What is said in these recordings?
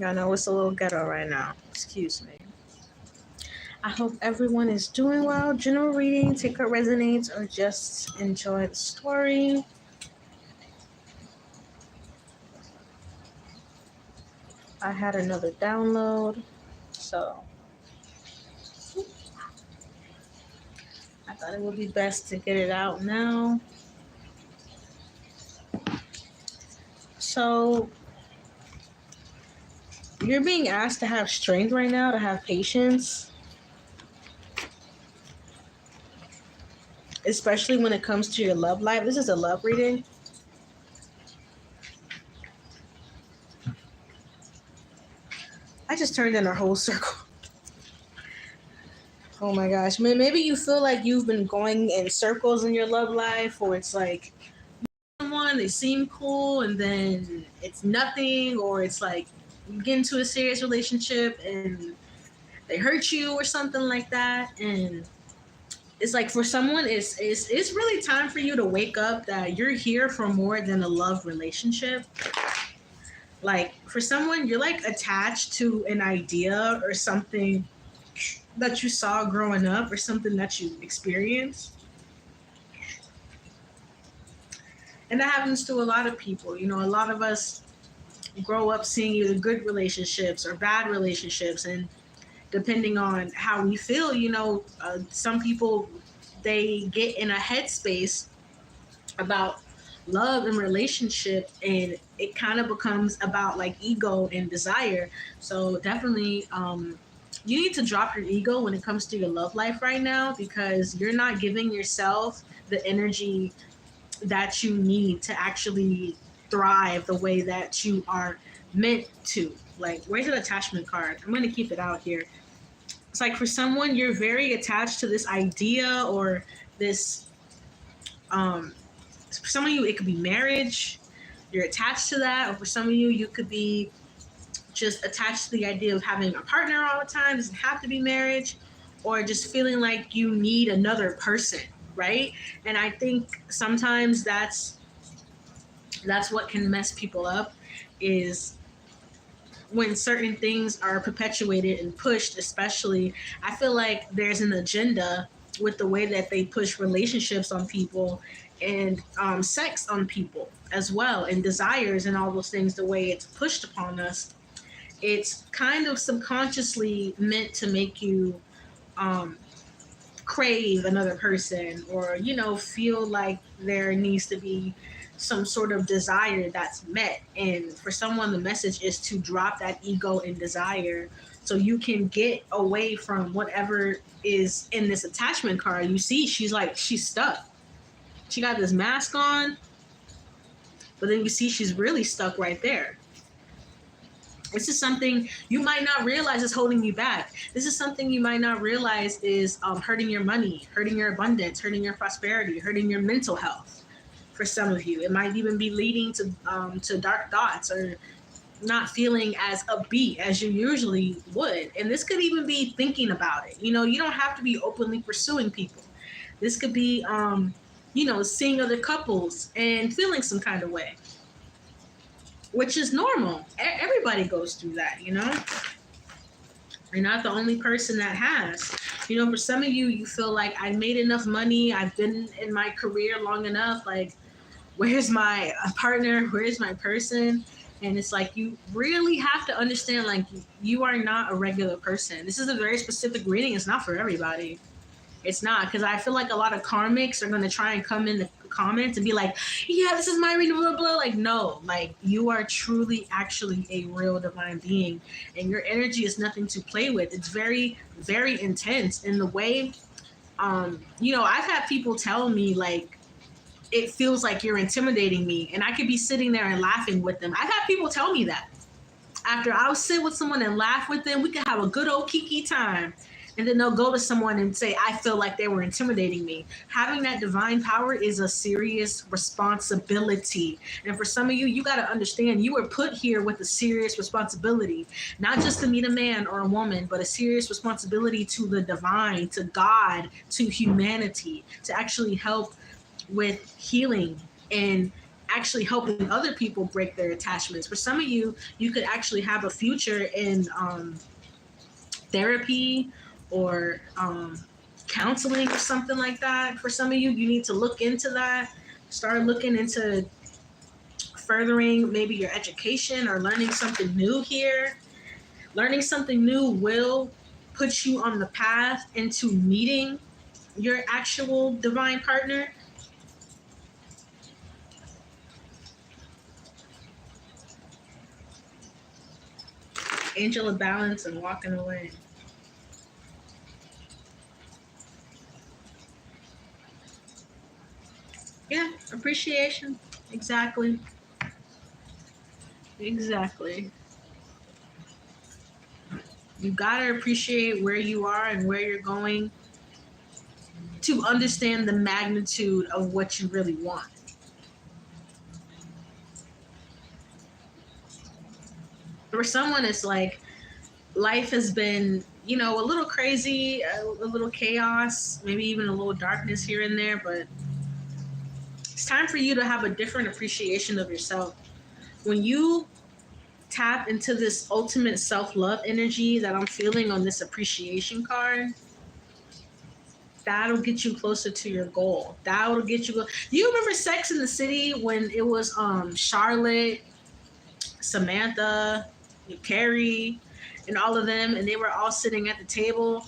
I know it's a little ghetto right now. Excuse me. I hope everyone is doing well. General reading, take what resonates, or just enjoy the story. I had another download, so I thought it would be best to get it out now. So, you're being asked to have strength right now, to have patience, especially when it comes to your love life. This is a love reading. I just turned in a whole circle. Oh my gosh. Maybe you feel like you've been going in circles in your love life, or it's like someone, they seem cool, and then it's nothing, or it's like you get into a serious relationship and they hurt you or something like that. And it's like for someone, it's really time for you to wake up that you're here for more than a love relationship. Like for someone, you're like attached to an idea or something that you saw growing up or something that you experienced. And that happens to a lot of people. You know, a lot of us grow up seeing either good relationships or bad relationships. And depending on how we feel, some people, they get in a headspace about love and relationship, and it kind of becomes about like ego and desire. So definitely you need to drop your ego when it comes to your love life right now, because you're not giving yourself the energy that you need to actually thrive the way that you are meant to. Like, where's the attachment card? I'm going to keep it out here. It's like for someone, you're very attached to this idea or this for some of you it could be marriage, you're attached to that. Or for some of you, you could be just attached to the idea of having a partner all the time. It doesn't have to be marriage. Or just feeling like you need another person, right? And I think sometimes that's what can mess people up, is when certain things are perpetuated and pushed. Especially, I feel like there's an agenda with the way that they push relationships on people, and sex on people as well, and desires and all those things. The way it's pushed upon us, it's kind of subconsciously meant to make you crave another person, or feel like there needs to be some sort of desire that's met. And for someone, the message is to drop that ego and desire, so you can get away from whatever is in this attachment card. You see, she's stuck. She got this mask on, but then you see she's really stuck right there. This is something you might not realize is holding you back. This is something you might not realize is hurting your money, hurting your abundance, hurting your prosperity, hurting your mental health. For some of you, it might even be leading to dark thoughts, or not feeling as upbeat as you usually would. And this could even be thinking about it. You don't have to be openly pursuing people. This could be, seeing other couples and feeling some kind of way, which is normal. Everybody goes through that. You're not the only person that has. For some of you, you feel like I made enough money. I've been in my career long enough. Like, where's my partner? Where's my person? And it's like, you really have to understand, like, you are not a regular person. This is a very specific reading. It's not for everybody. It's not, because I feel like a lot of karmics are going to try and come in the comments and be like, yeah, this is my reading, blah, blah, blah. Like, no, like, you are truly actually a real divine being, and your energy is nothing to play with. It's very, very intense in the way, I've had people tell me, like, it feels like you're intimidating me, and I could be sitting there and laughing with them. I've had people tell me that. After I'll sit with someone and laugh with them, we could have a good old kiki time. And then they'll go to someone and say, I feel like they were intimidating me. Having that divine power is a serious responsibility. And for some of you, you got to understand, you were put here with a serious responsibility, not just to meet a man or a woman, but a serious responsibility to the divine, to God, to humanity, to actually help with healing and actually helping other people break their attachments. For some of you, you could actually have a future in therapy or counseling or something like that. For some of you, you need to look into that. Start looking into furthering maybe your education or learning something new here. Learning something new will put you on the path into meeting your actual divine partner. Angel of balance and walking away. Yeah, appreciation. Exactly. Exactly. You gotta appreciate where you are and where you're going to understand the magnitude of what you really want. For someone, it's like life has been, you know, a little crazy, a little chaos, maybe even a little darkness here and there, but it's time for you to have a different appreciation of yourself. When you tap into this ultimate self-love energy that I'm feeling on this appreciation card, that'll get you closer to your goal. That'll get you. You remember Sex in the City when it was Charlotte, Samantha, Carrie, and all of them, and they were all sitting at the table,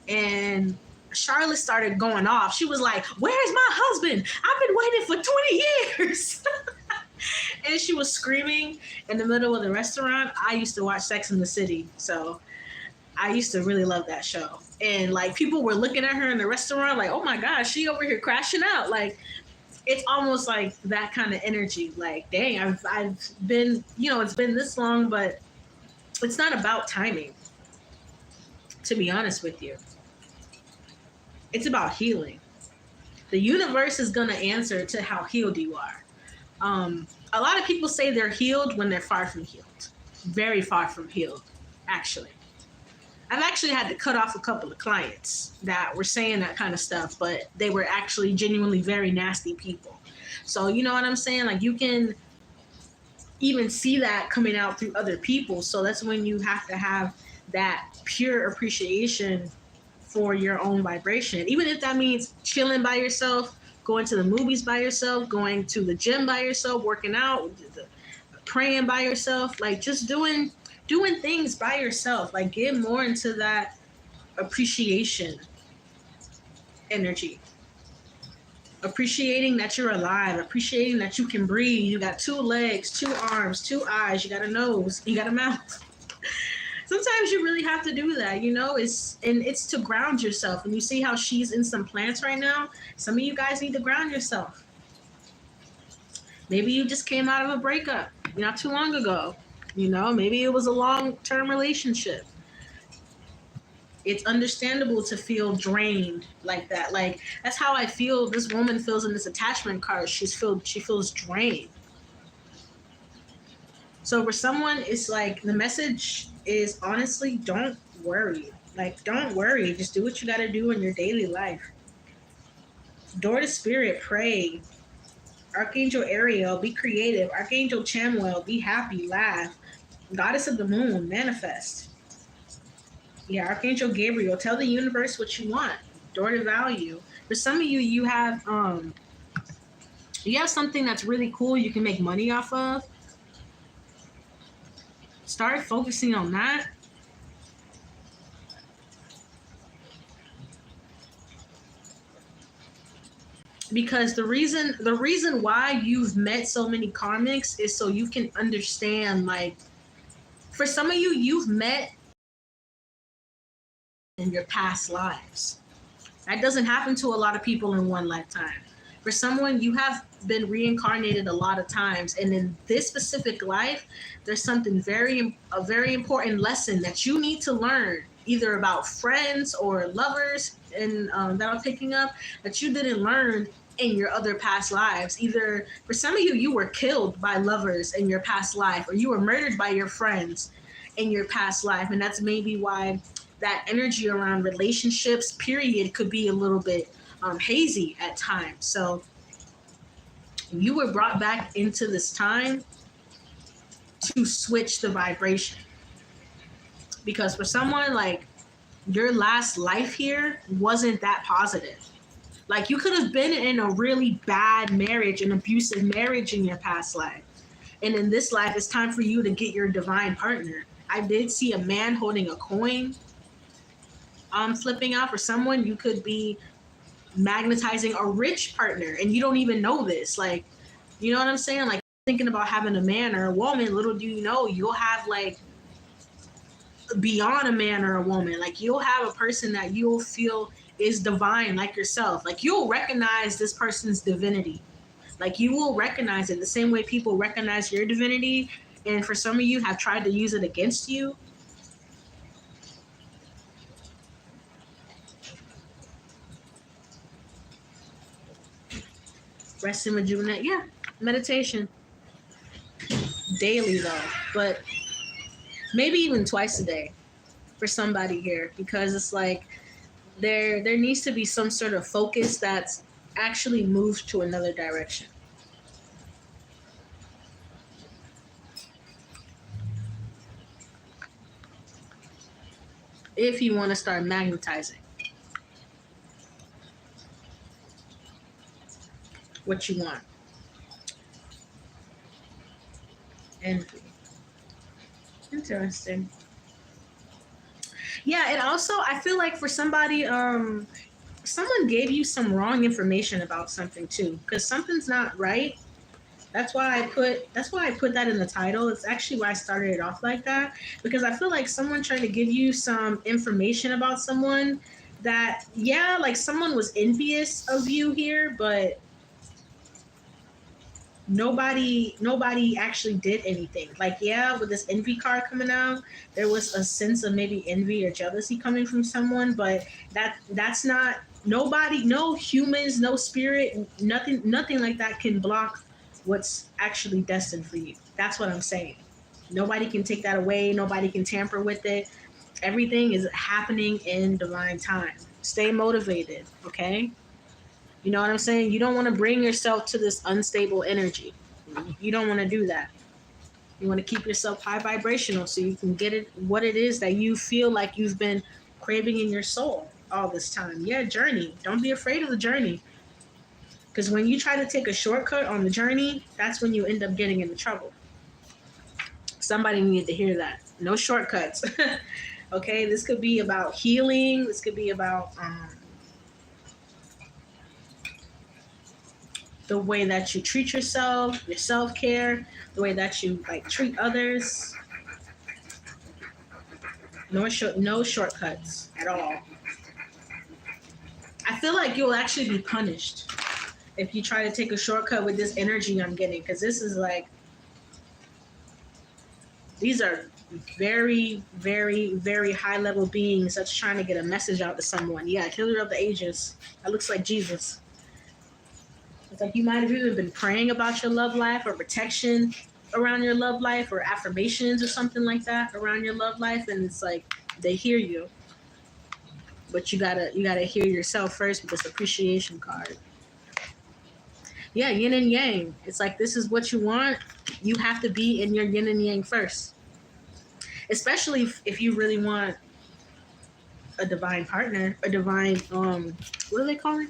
and Charlotte started going off. She was like, "Where's my husband? I've been waiting for 20 years." And she was screaming in the middle of the restaurant. I used to watch Sex in the City, so I used to really love that show. And like people were looking at her in the restaurant like, "Oh my gosh, she over here crashing out." Like it's almost like that kind of energy. Like, dang, I've been, you know, it's been this long, but it's not about timing, to be honest with you. It's about healing. The universe is going to answer to how healed you are. A lot of people say they're healed when they're far from healed. Very far from healed, actually. I've actually had to cut off a couple of clients that were saying that kind of stuff, but they were actually genuinely very nasty people. So you know what I'm saying? Like you can even see that coming out through other people. So that's when you have to have that pure appreciation for your own vibration. Even if that means chilling by yourself, going to the movies by yourself, going to the gym by yourself, working out, praying by yourself, like just doing things by yourself. Like get more into that appreciation energy. Appreciating that you're alive, appreciating that you can breathe. You got 2 legs, 2 arms, 2 eyes, you got a nose, you got a mouth. Sometimes you really have to do that, you know, it's to ground yourself. And you see how she's in some plants right now. Some of you guys need to ground yourself. Maybe you just came out of a breakup not too long ago. You know, maybe it was a long-term relationship. It's understandable to feel drained like that. Like that's how I feel. This woman feels in this attachment card. She feels drained. So for someone, it's like the message is honestly, don't worry. Like don't worry. Just do what you got to do in your daily life. Door to Spirit, pray. Archangel Ariel, be creative. Archangel Chamuel, be happy, laugh. Goddess of the Moon, manifest. Yeah, Archangel Gabriel, tell the universe what you want. Door to value. For some of you, you have something that's really cool you can make money off of. Start focusing on that. Because the reason why you've met so many karmics is so you can understand, like, for some of you, you've met in your past lives. That doesn't happen to a lot of people in one lifetime. For someone, you have been reincarnated a lot of times, and in this specific life, there's something a very important lesson that you need to learn, either about friends or lovers, and that I'm picking up that you didn't learn in your other past lives. Either for some of you, you were killed by lovers in your past life, or you were murdered by your friends in your past life, and that's maybe why that energy around relationships, period, could be a little bit hazy at times. So You were brought back into this time to switch the vibration. Because for someone like your last life here wasn't that positive. Like you could have been in a really bad marriage, an abusive marriage in your past life. And in this life, it's time for you to get your divine partner. I did see a man holding a coin flipping out. For someone, you could be magnetizing a rich partner and you don't even know this. Like, you know what I'm saying? Like thinking about having a man or a woman, little do you know, you'll have like beyond a man or a woman. Like you'll have a person that you'll feel is divine like yourself. Like you'll recognize this person's divinity. Like you will recognize it the same way people recognize your divinity. And for some of you have tried to use it against you. Rest and rejuvenate. Yeah, meditation. Daily though, but maybe even twice a day for somebody here, because it's like there needs to be some sort of focus that's actually moved to another direction. If you want to start magnetizing what you want. Envy. Interesting. Yeah, and also I feel like for somebody, someone gave you some wrong information about something too, because something's not right. That's why I put that in the title. It's actually why I started it off like that, because I feel like someone trying to give you some information about someone that, yeah, like someone was envious of you here, but nobody actually did anything. Like, yeah, with this envy card coming out, there was a sense of maybe envy or jealousy coming from someone, but that's not nobody, no humans, no spirit, nothing like that can block what's actually destined for you. That's what I'm saying. Nobody can take that away, nobody can tamper with it. Everything is happening in divine time. Stay motivated, okay? You know what I'm saying? You don't want to bring yourself to this unstable energy. You don't want to do that. You want to keep yourself high vibrational so you can get it what it is that you feel like you've been craving in your soul all this time. Yeah, journey. Don't be afraid of the journey. Because when you try to take a shortcut on the journey, that's when you end up getting into trouble. Somebody needed to hear that. No shortcuts. Okay, this could be about healing. This could be about the way that you treat yourself, your self-care, the way that you like treat others. No shortcuts at all. I feel like you'll actually be punished if you try to take a shortcut with this energy I'm getting, because this is like, these are very, very, very high level beings that's trying to get a message out to someone. Yeah, healer of the ages. That looks like Jesus. It's like you might have even been praying about your love life or protection around your love life or affirmations or something like that around your love life, and it's like they hear you, but you gotta hear yourself first with this appreciation card. Yeah, yin and yang. It's like this is what you want. You have to be in your yin and yang first, especially if you really want a divine partner, a divine what do they call it?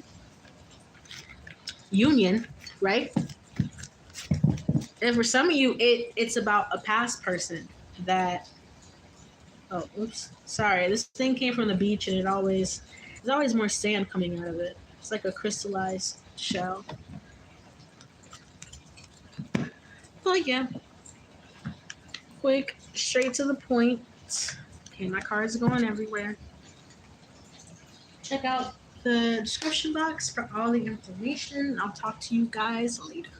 Union, right? And for some of you, it's about a past person that, oh, oops, sorry, this thing came from the beach and there's always more sand coming out of it. It's like a crystallized shell. Oh yeah, quick, straight to the point. Okay, my cards are going everywhere. Check out the description box for all the information. I'll talk to you guys later.